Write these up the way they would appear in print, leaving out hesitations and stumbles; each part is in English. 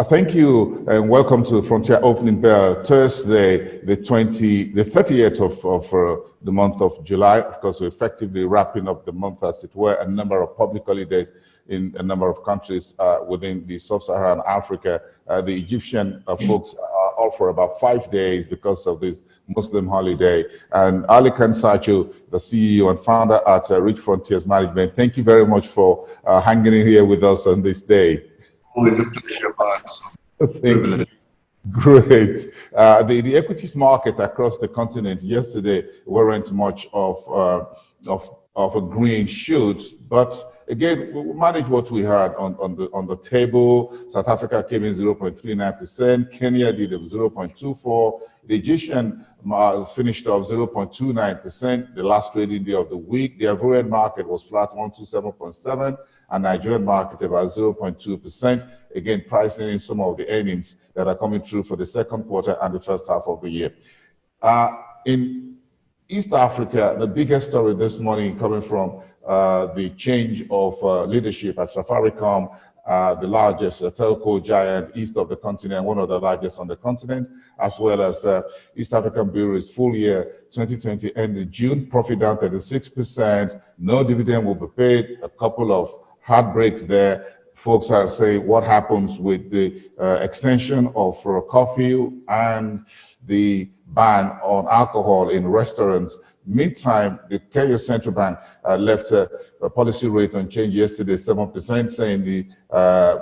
Thank you and welcome to Frontier Opening Bell Thursday, the 30th of the month of July. Of course, we're effectively wrapping up the month, as it were. A number of public holidays in a number of countries within the sub-Saharan Africa. The Egyptian folks are off for about 5 days because of this Muslim holiday. And Ali Khan Sacho, the CEO and founder at Rich Frontiers Management, thank you very much for hanging in here with us on this day. Always a pleasure, Boss. Thank you. Great. The equities market across the continent yesterday weren't much of a green shoot, but again, we managed what we had on the table. South Africa came in 0.39%. Kenya did 0.24%. The Egyptian finished off 0.29%. The last trading day of the week. The Ivorian market was flat 127.7%. And Nigerian market about 0.2%. Again, pricing in some of the earnings that are coming through for the second quarter and the first half of the year. In East Africa, the biggest story this morning coming from the change of leadership at Safaricom, the largest telco giant east of the continent, one of the largest on the continent, as well as East African Breweries full year 2020 ended June, profit down 36%. No dividend will be paid. A couple of heartbreaks there. Folks are saying what happens with the extension of curfew and the ban on alcohol in restaurants. Meantime, the Kenya Central Bank left a policy rate unchanged yesterday, 7%, saying the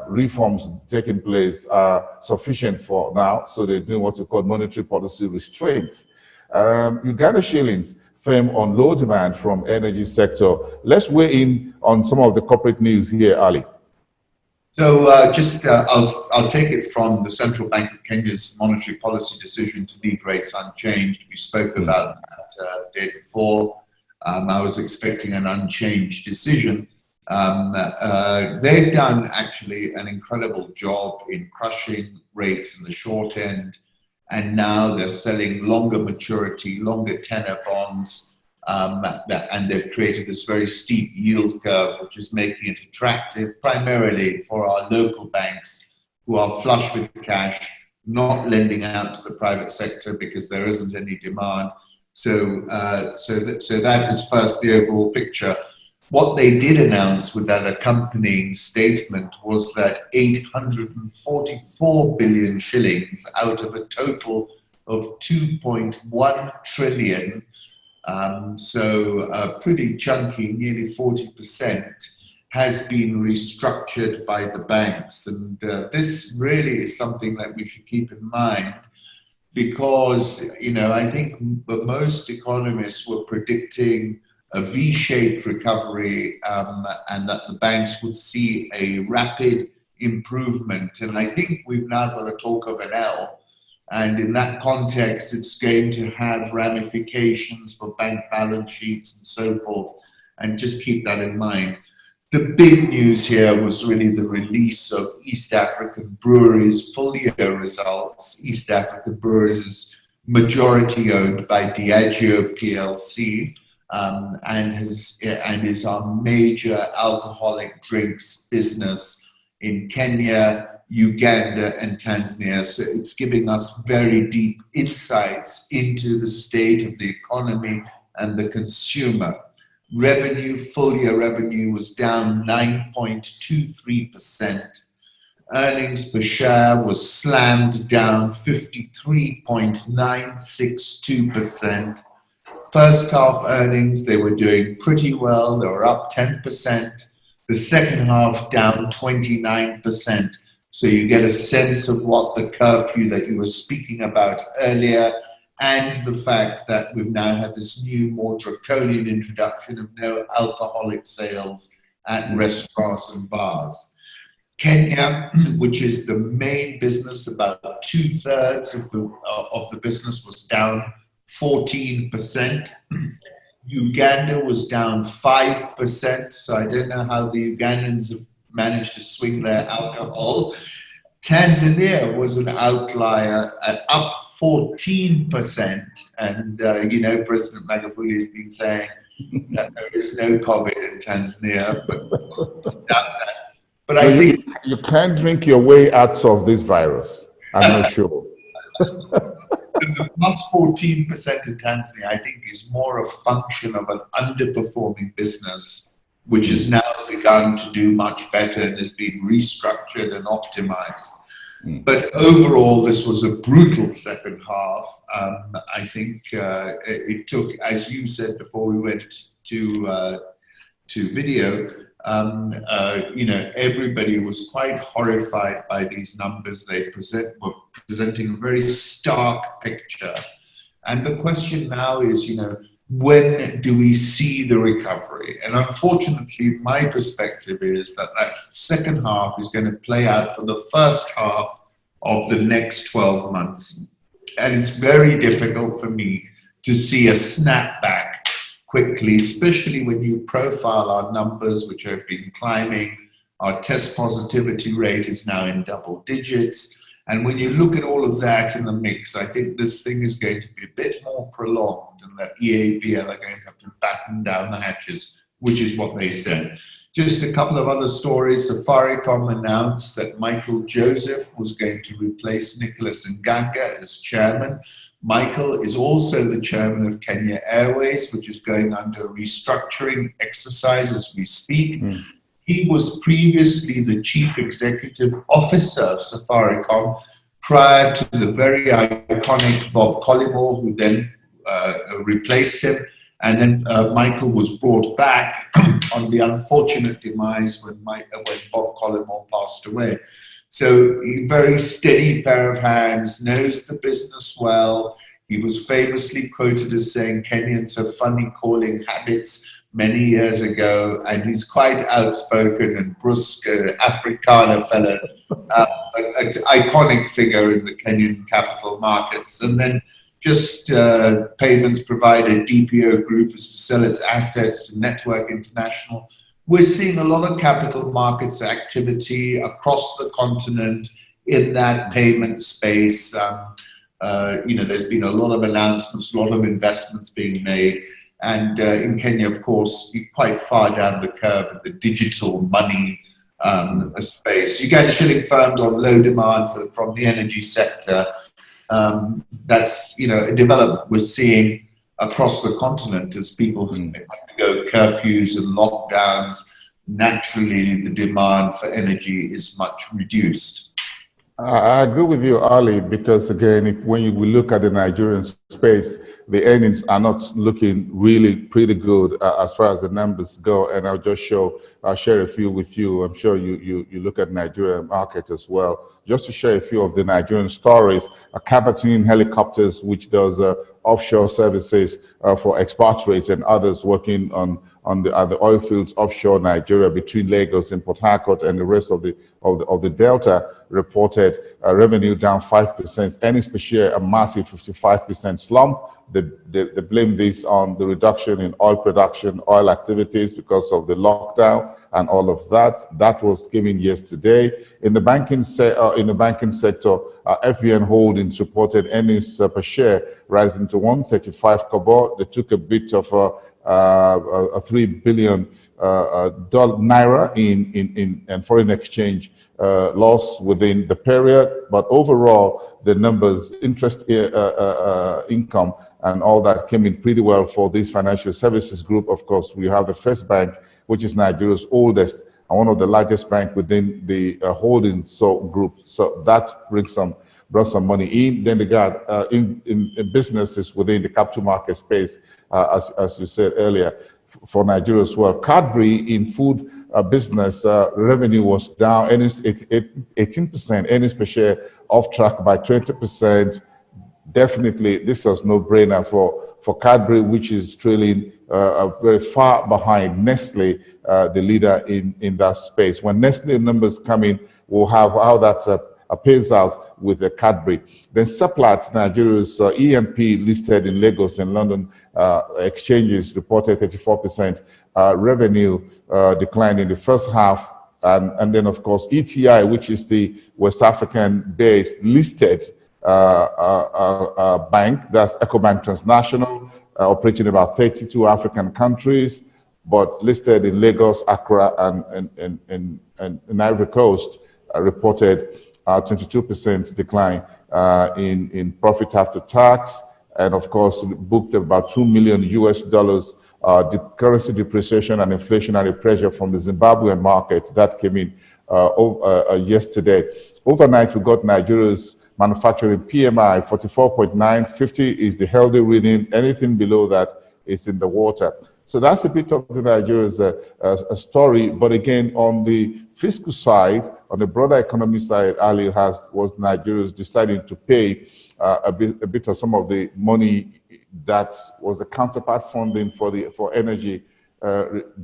reforms taking place are sufficient for now. So they're doing what we call monetary policy restraints. Uganda shillings firm on low demand from energy sector. Let's weigh in on some of the corporate news here, Ali. So I'll take it from the Central Bank of Kenya's monetary policy decision to leave rates unchanged. We spoke about that the day before. I was expecting an unchanged decision. They've done actually an incredible job in crushing rates in the short end, and now they're selling longer maturity, longer tenor bonds, and they've created this very steep yield curve, which is making it attractive primarily for our local banks who are flush with cash, not lending out to the private sector because there isn't any demand. So that is first the overall picture. What they did announce with that accompanying statement was that 844 billion shillings out of a total of 2.1 trillion, so pretty chunky, nearly 40%, has been restructured by the banks. And this really is something that we should keep in mind because, you know, I think most economists were predicting a V-shaped recovery and that the banks would see a rapid improvement. And I think we've now got to talk of an L. And in that context, it's going to have ramifications for bank balance sheets and so forth. And just keep that in mind. The big news here was really the release of East African Breweries' full year results. East African Breweries is majority owned by Diageo PLC. And is our major alcoholic drinks business in Kenya, Uganda, and Tanzania. So it's giving us very deep insights into the state of the economy and the consumer. Revenue, full year revenue was down 9.23%. Earnings per share was slammed down 53.962%. First half earnings, they were doing pretty well. They were up 10%. The second half down 29%. So you get a sense of what the curfew that you were speaking about earlier and the fact that we've now had this new, more draconian introduction of no alcoholic sales at restaurants and bars. Kenya, which is the main business, about 2/3 of the business was down 14%. Uganda was down 5%, so I don't know how the Ugandans have managed to swing their alcohol. Tanzania was an outlier at up 14%, and you know, President Magufuli has been saying that there is no COVID in Tanzania, but doubt that. But No, I think you can't drink your way out of this virus. I'm not sure. the plus 14% in Tanzania, I think, is more a function of an underperforming business, which has now begun to do much better and has been restructured and optimized. But overall, this was a brutal second half. I think it took, as you said before we went to video, everybody was quite horrified by these numbers. They were presenting a very stark picture. And the question now is, when do we see the recovery? And unfortunately, my perspective is that second half is going to play out for the first half of the next 12 months. And it's very difficult for me to see a snapback quickly, especially when you profile our numbers, which have been climbing. Our test positivity rate is now in double digits. And when you look at all of that in the mix, I think this thing is going to be a bit more prolonged and that EABL are going to have to batten down the hatches, which is what they said. Just a couple of other stories. Safaricom announced that Michael Joseph was going to replace Nicholas Nganga as chairman. Michael is also the chairman of Kenya Airways, which is going under a restructuring exercise as we speak. He was previously the chief executive officer of Safaricom prior to the very iconic Bob Collymore, who then replaced him. And then Michael was brought back on the unfortunate demise when Bob Collymore passed away. So a very steady pair of hands, knows the business well. He was famously quoted as saying Kenyans have funny calling habits many years ago, and he's quite outspoken and brusque, Afrikaner fellow, an iconic figure in the Kenyan capital markets. And then just payments provider DPO Group is to sell its assets to Network International. We're seeing a lot of capital markets activity across the continent in that payment space. There's been a lot of announcements, a lot of investments being made. And in Kenya, of course, you're quite far down the curve in the digital money space. You get shilling firmed on low demand from the energy sector. That's a development we're seeing across the continent as people undergo curfews and lockdowns. Naturally, the demand for energy is much reduced. I agree with you, Ali, because again, when we look at the Nigerian space, the earnings are not looking really pretty good as far as the numbers go. And I'll share a few with you. I'm sure you look at Nigerian market as well. Just to share a few of the Nigerian stories, Cavatine Helicopters, which does offshore services for expatriates and others working on the oil fields offshore Nigeria between Lagos and Port Harcourt and the rest of the Delta, reported revenue down 5%, earnings per share a massive 55% slump. They blame this on the reduction in oil production, oil activities because of the lockdown and all of that. That was given yesterday. In the banking sector, FBN Holdings reported earnings per share rising to 135 kobo. They took a bit of a 3 billion naira in foreign exchange loss within the period, but overall the numbers, interest income and all that came in pretty well for this financial services group. Of course, we have the First Bank, which is Nigeria's oldest and one of the largest banks within the holdings group. So that brought some money in. Then they got in businesses within the capital market space, as you said earlier, for Nigeria as well. Cadbury in food business revenue was down 18%, earnings per share off track by 20%. Definitely, this was no brainer for Cadbury, which is trailing very far behind Nestle, the leader in that space. When Nestle numbers come in, we'll have how that pays out with the Cadbury. Then Seplat, Nigeria's E&P listed in Lagos and London exchanges, reported 34% revenue decline in the first half. And then, of course, ETI, which is the West African-based listed bank, that's EcoBank Transnational, operating in about 32 African countries. but listed in Lagos, Accra, and Ivory Coast, reported 22% decline in profit after tax, and of course booked about $2 million US. The currency depreciation and inflationary pressure from the Zimbabwean market that came in yesterday. Overnight, we got Nigeria's manufacturing PMI 44.9, 50 is the healthy reading. Anything below that is in the water. So that's a bit of the Nigeria's story. But again, on the fiscal side, on the broader economy side, Ali was Nigeria's deciding to pay a bit of some of the money that was the counterpart funding for energy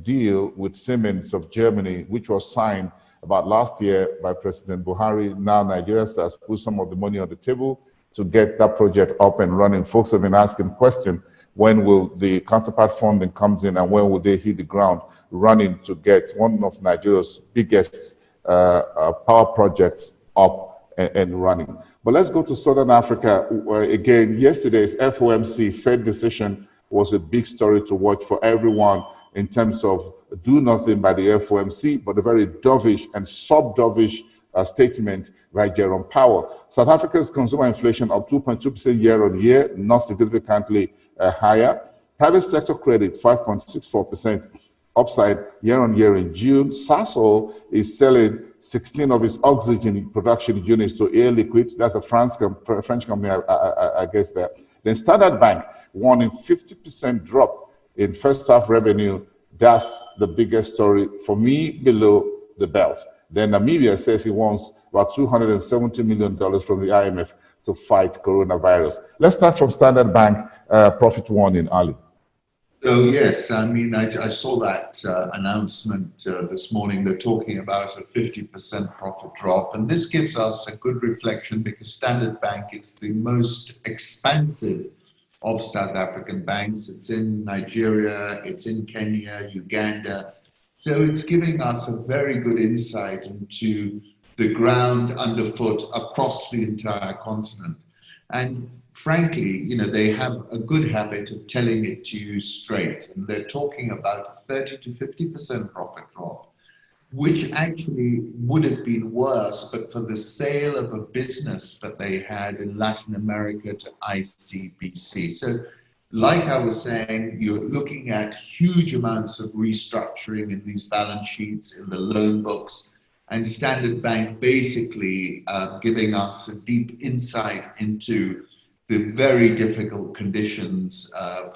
deal with Siemens of Germany, which was signed about last year by President Buhari. Now Nigeria has put some of the money on the table to get that project up and running. Folks have been asking questions, when will the counterpart funding comes in and when will they hit the ground running to get one of Nigeria's biggest power projects up and running. But let's go to Southern Africa, where again, yesterday's FOMC Fed decision was a big story to watch for everyone in terms of do nothing by the FOMC, but a very dovish and sub-dovish statement by Jerome Powell. South Africa's consumer inflation up 2.2% year on year, not significantly higher. Private sector credit 5.64% upside year on year in June. Sasol is selling 16 of its oxygen production units to Air Liquide. That's a French company, I guess that. Then Standard Bank warning 50% drop in first half revenue. That's the biggest story for me below the belt. Then Namibia says he wants about $270 million from the IMF to fight coronavirus. Let's start from Standard Bank profit warning, Ali. So yes, I mean, I saw that announcement this morning. They're talking about a 50% profit drop. And this gives us a good reflection because Standard Bank is the most expansive of South African banks. It's in Nigeria, it's in Kenya, Uganda. So it's giving us a very good insight into the ground underfoot across the entire continent. And frankly, you know, they have a good habit of telling it to you straight. And they're talking about a 30 to 50% profit drop, which actually would have been worse, but for the sale of a business that they had in Latin America to ICBC. So like I was saying, you're looking at huge amounts of restructuring in these balance sheets, in the loan books, and Standard Bank basically giving us a deep insight into the very difficult conditions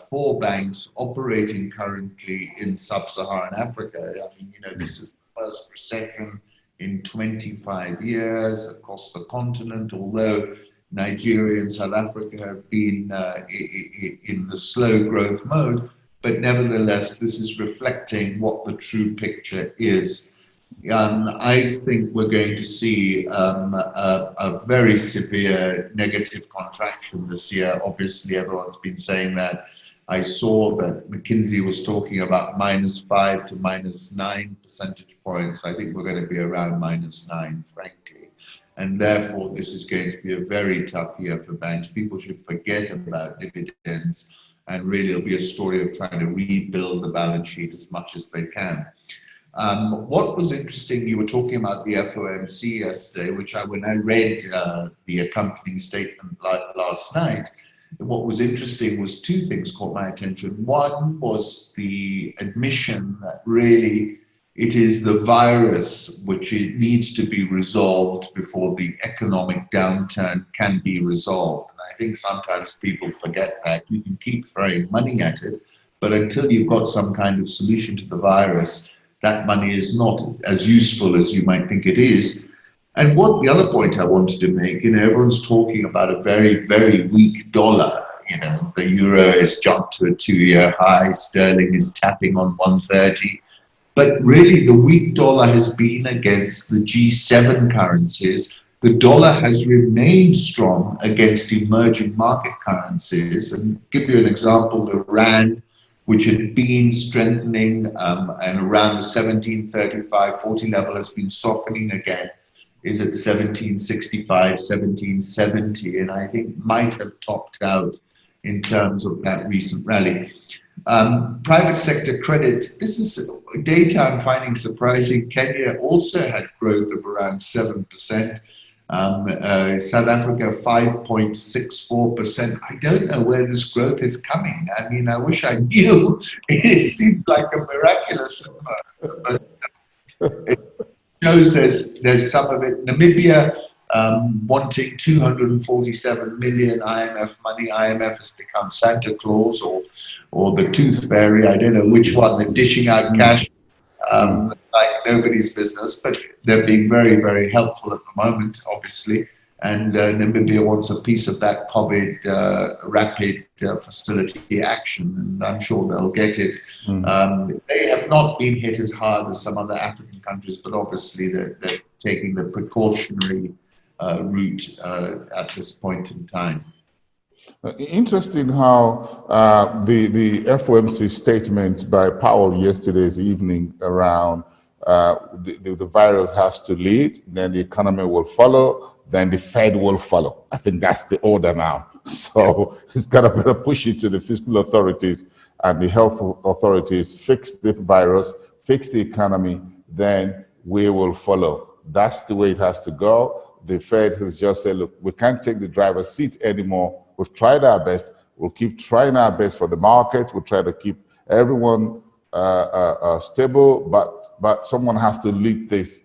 for banks operating currently in sub-Saharan Africa. I mean, you know, this is the first recession in 25 years across the continent, although Nigeria and South Africa have been in the slow growth mode, but nevertheless, this is reflecting what the true picture is. I think we're going to see a very severe negative contraction this year. Obviously, everyone's been saying that. I saw that McKinsey was talking about -5 to -9 percentage points. I think we're going to be around -9, frankly. And therefore, this is going to be a very tough year for banks. People should forget about dividends, and really it'll be a story of trying to rebuild the balance sheet as much as they can. What was interesting, you were talking about the FOMC yesterday, which when I read the accompanying statement last night, what was interesting was two things caught my attention. One was the admission that really it is the virus which it needs to be resolved before the economic downturn can be resolved. And I think sometimes people forget that. You can keep throwing money at it, but until you've got some kind of solution to the virus, that money is not as useful as you might think it is. And what the other point I wanted to make, you know, everyone's talking about a very, very weak dollar. You know, the euro has jumped to a 2-year high, sterling is tapping on 130. But really, the weak dollar has been against the G7 currencies. The dollar has remained strong against emerging market currencies. And give you an example, the rand, which had been strengthening and around the 1735-40 level has been softening again, is at 1765, 1770, and I think might have topped out in terms of that recent rally. Private sector credit, this is data I'm finding surprising. Kenya also had growth of around 7%. South Africa 5.64%. I don't know where this growth is coming. I mean, I wish I knew. It seems like a miraculous number, but it shows there's some of it. Namibia wanting 247 million IMF money. IMF has become Santa Claus or the tooth fairy. I don't know which one. They're dishing out cash like nobody's business, but they're being very, very helpful at the moment, obviously. And Namibia wants a piece of that COVID rapid facility action, and I'm sure they'll get it. They have not been hit as hard as some other African countries, but obviously they're taking the precautionary route at this point in time. Interesting how the FOMC statement by Powell yesterday's evening around the virus has to lead, then the economy will follow, then the Fed will follow. I think that's the order now. So it's got to better push it to the fiscal authorities and the health authorities, fix the virus, fix the economy, then we will follow. That's the way it has to go. The Fed has just said, look, we can't take the driver's seat anymore. We've tried our best. We'll keep trying our best for the market. We'll try to keep everyone stable, but someone has to lead this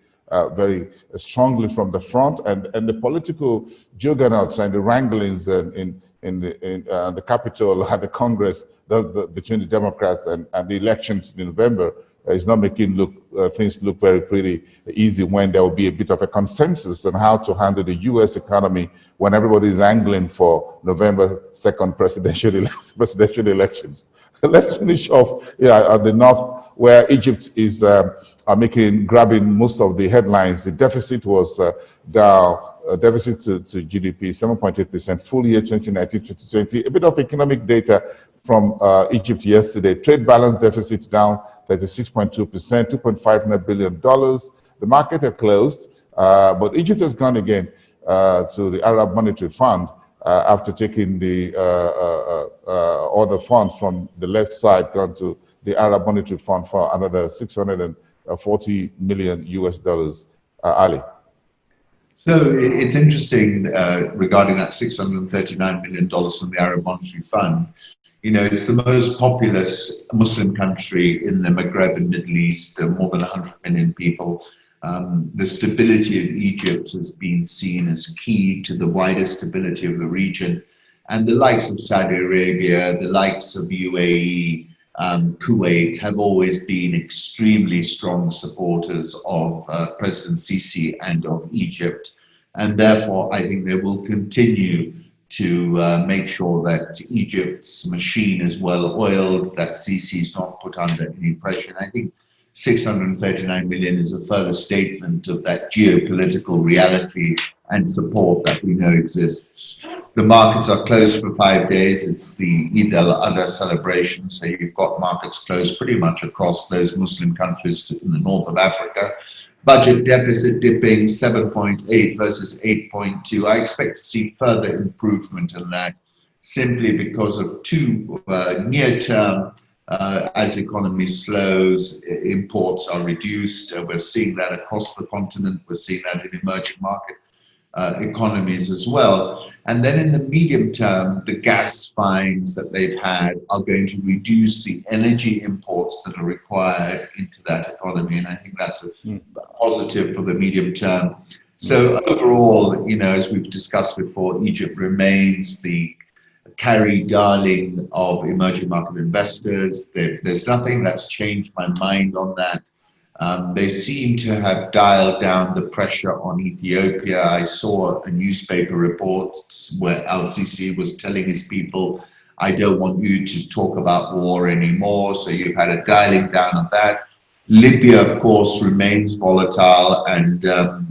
very strongly from the front. And the political juggernauts and the wranglings in the Capitol and the Congress between the Democrats and the elections in November is not making things look very pretty easy when there will be a bit of a consensus on how to handle the U.S. economy when everybody is angling for November 2nd presidential elections. Let's finish off at the north, where Egypt is grabbing most of the headlines. The deficit was down. Deficit to GDP 7.8%, full year 2019-2020. A bit of economic data from Egypt yesterday. Trade balance deficit down 36.2%, $2.59 billion. The market had closed, but Egypt has gone again to the Arab Monetary Fund after taking the other funds from the left side, gone to the Arab Monetary Fund for another $640 million US. Ali. So it's interesting regarding that $639 million from the Arab Monetary Fund. You know, it's the most populous Muslim country in the Maghreb and Middle East, more than 100 million people. The stability of Egypt has been seen as key to the wider stability of the region. And the likes of Saudi Arabia, the likes of UAE, Kuwait have always been extremely strong supporters of President Sisi and of Egypt. And therefore, I think they will continue to make sure that Egypt's machine is well oiled, that Sisi is not put under any pressure. And I think 639 million is a further statement of that geopolitical reality and support that we know exists. The markets are closed for 5 days. It's the Eid al-Adha celebration, so you've got markets closed pretty much across those Muslim countries in the north of Africa. Budget deficit dipping 7.8 versus 8.2. I expect to see further improvement in that, simply because of two near-term, as the economy slows, imports are reduced. We're seeing that across the continent. We're seeing that in emerging market economies as well. And then in the medium term, the gas fines that they've had are going to reduce the energy imports that are required into that economy. And I think that's a positive for the medium term. So overall, you know, as we've discussed before, Egypt remains the carry darling of emerging market investors. There's nothing that's changed my mind on that. They seem to have dialed down the pressure on Ethiopia. I saw a newspaper report where Al-Sisi was telling his people, I don't want you to talk about war anymore. So you've had a dialing down of that. Libya, of course, remains volatile, and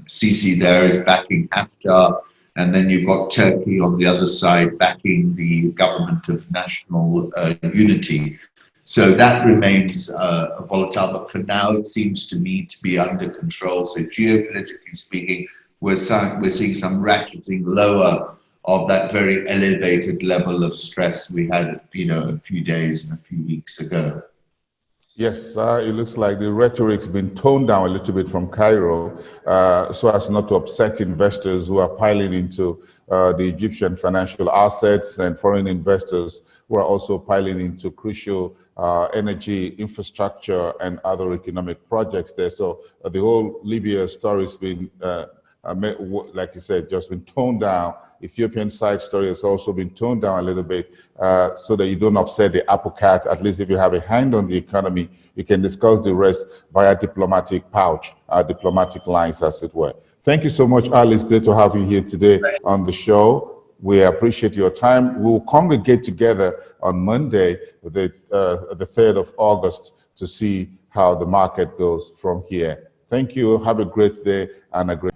Sisi there is backing Haftar. And then you've got Turkey on the other side backing the government of national unity. So that remains volatile, but for now it seems to me to be under control. So geopolitically speaking, we're seeing some ratcheting lower of that very elevated level of stress we had, a few days and a few weeks ago. Yes, it looks like the rhetoric's been toned down a little bit from Cairo, so as not to upset investors who are piling into the Egyptian financial assets, and foreign investors who are also piling into crucial energy infrastructure and other economic projects there. So the whole Libya story has been, like you said, just been toned down. Ethiopian side story has also been toned down a little bit so that you don't upset the apple cart. At least if you have a hand on the economy, you can discuss the rest via diplomatic diplomatic lines, as it were. Thank you so much, Ali. It's great to have you here today on the show. We appreciate your time. We'll congregate together on Monday, the 3rd of August, to see how the market goes from here. Thank you. Have a great day and a great